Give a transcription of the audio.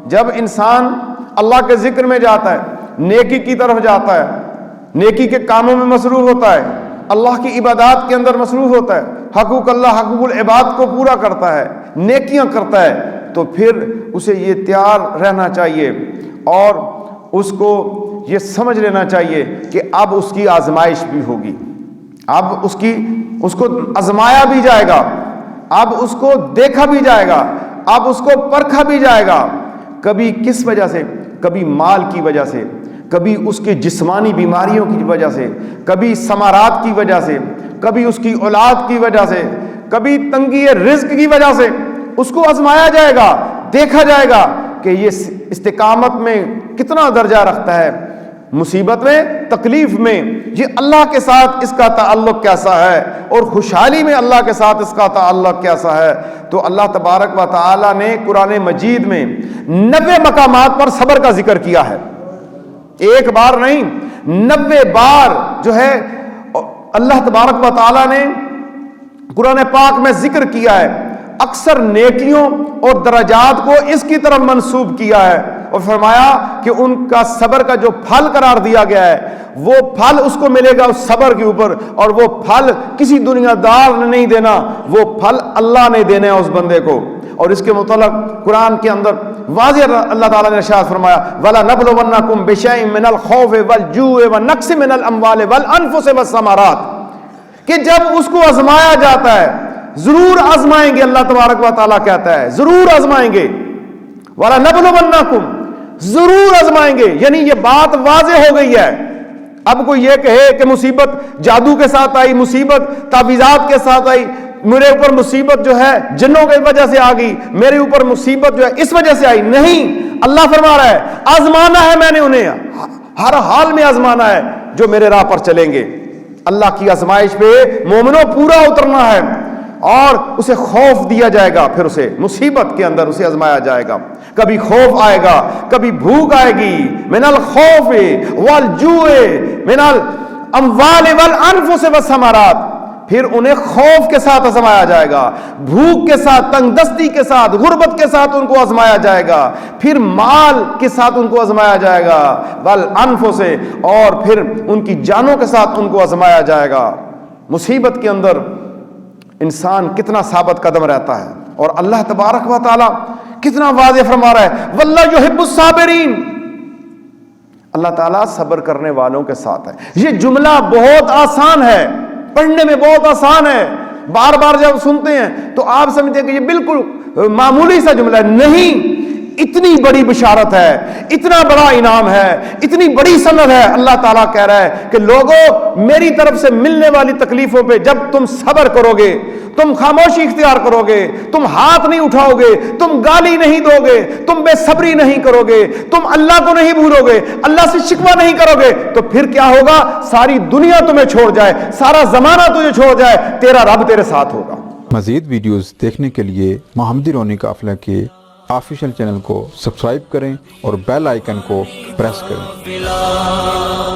جب انسان اللہ کے ذکر میں جاتا ہے, نیکی کی طرف جاتا ہے, نیکی کے کاموں میں مصروف ہوتا ہے, اللہ کی عبادات کے اندر مصروف ہوتا ہے, حقوق اللہ حقوق العباد کو پورا کرتا ہے, نیکیاں کرتا ہے, تو پھر اسے یہ تیار رہنا چاہیے اور اس کو یہ سمجھ لینا چاہیے کہ اب اس کی آزمائش بھی ہوگی, اب اس کو آزمایا بھی جائے گا, اب اس کو دیکھا بھی جائے گا, اب اس کو پرکھا بھی جائے گا. کبھی کس وجہ سے؟ کبھی مال کی وجہ سے, کبھی اس کے جسمانی بیماریوں کی وجہ سے, کبھی ثمرات کی وجہ سے, کبھی اس کی اولاد کی وجہ سے, کبھی تنگی رزق کی وجہ سے اس کو آزمایا جائے گا, دیکھا جائے گا کہ یہ استقامت میں کتنا درجہ رکھتا ہے, مصیبت میں, تکلیف میں یہ اللہ کے ساتھ اس کا تعلق کیسا ہے, اور خوشحالی میں اللہ کے ساتھ اس کا تعلق کیسا ہے. تو اللہ تبارک و تعالی نے قرآن مجید میں 90 مقامات پر صبر کا ذکر کیا ہے, ایک بار نہیں 90 بار جو ہے اللہ تبارک و تعالی نے قرآن پاک میں ذکر کیا ہے. اکثر نیکیوں اور درجات کو اس کی طرف منسوب کیا ہے اور فرمایا کہ ان کا صبر کا جو پھل قرار دیا گیا ہے وہ پھل اس کو ملے گا اس صبر کے اوپر, اور وہ پھل کسی دنیا دار نے نہیں دینا, وہ پھل اللہ نے دینا ہے اس بندے کو. اور اس کے متعلق قرآن کے اندر واضح اللہ تعالیٰ نے ارشاد فرمایا وَلَنَبْلُوَنَّكُمْ بِشَيْءٍ مِّنَ الْخَوْفِ وَالْجُوعِ وَالنَّقْصِ مِّنَ الْأَمْوَالِ وَالْأَنفُسِ وَالثَّمَرَاتِ, کہ جب اس کو آزمایا جاتا ہے, ضرور آزمائیں گے. اللہ تبارک و تعالیٰ کہتا ہے ضرور آزمائیں گے, وَلَنَبْلُوَنَّكُمْ ضرور آزمائیں گے, یعنی یہ بات واضح ہو گئی ہے. اب کوئی یہ کہے کہ مصیبت جادو کے ساتھ آئی, مصیبت تعویذات کے ساتھ آئی, میرے اوپر مصیبت جو ہے جنوں کی وجہ سے آ گئی, میرے اوپر مصیبت جو ہے اس وجہ سے آئی, نہیں. اللہ فرما رہا ہے آزمانا ہے میں نے انہیں, ہر حال میں آزمانا ہے جو میرے راہ پر چلیں گے. اللہ کی آزمائش پہ مومنوں پورا اترنا ہے, اور اسے خوف دیا جائے گا, پھر اسے مصیبت کے اندر اسے آزمایا جائے گا. کبھی خوف آئے گا, کبھی بھوک آئے گی, من الخوف والجوع من الاموال والانفس والثمرات, پھر انہیں خوف کے ساتھ آزمایا جائے گا, بھوک کے ساتھ, تنگ دستی کے ساتھ, غربت کے ساتھ ان کو آزمایا جائے گا, پھر مال کے ساتھ ان کو آزمایا جائے گا, والانفس, اور پھر ان کی جانوں کے ساتھ ان کو آزمایا جائے گا. مصیبت کے اندر انسان کتنا ثابت قدم رہتا ہے, اور اللہ تبارک و تعالی کتنا واضح فرما رہا ہے واللہ یحب الصابرین, اللہ تعالیٰ صبر کرنے والوں کے ساتھ ہے. یہ جملہ بہت آسان ہے, پڑھنے میں بہت آسان ہے, بار بار جب سنتے ہیں تو آپ سمجھتے ہیں کہ یہ بالکل معمولی سا جملہ ہے. نہیں, اتنی بڑی بشارت ہے, اتنا بڑا انعام ہے, اتنی بڑی سند ہے. اللہ تعالیٰ کہہ رہا ہے کہ لوگوں میری طرف سے ملنے والی تکلیفوں پہ جب تم صبر کرو گے, تم خاموشی اختیار کرو گے, تم ہاتھ نہیں اٹھاؤ گے, تم گالی نہیں دو گے, تم بے صبری نہیں کرو گے, تم اللہ کو نہیں بھولو گے, اللہ سے شکوہ نہیں کرو گے, تو پھر کیا ہوگا؟ ساری دنیا تمہیں چھوڑ جائے, سارا زمانہ تجھے چھوڑ جائے, تیرا رب تیرے ساتھ ہوگا. مزید ویڈیوز دیکھنے کے لیے محمدی رونی قافلہ کے آفیشیل چینل کو سبسکرائب کریں اور بیل آئیکن کو پریس کریں.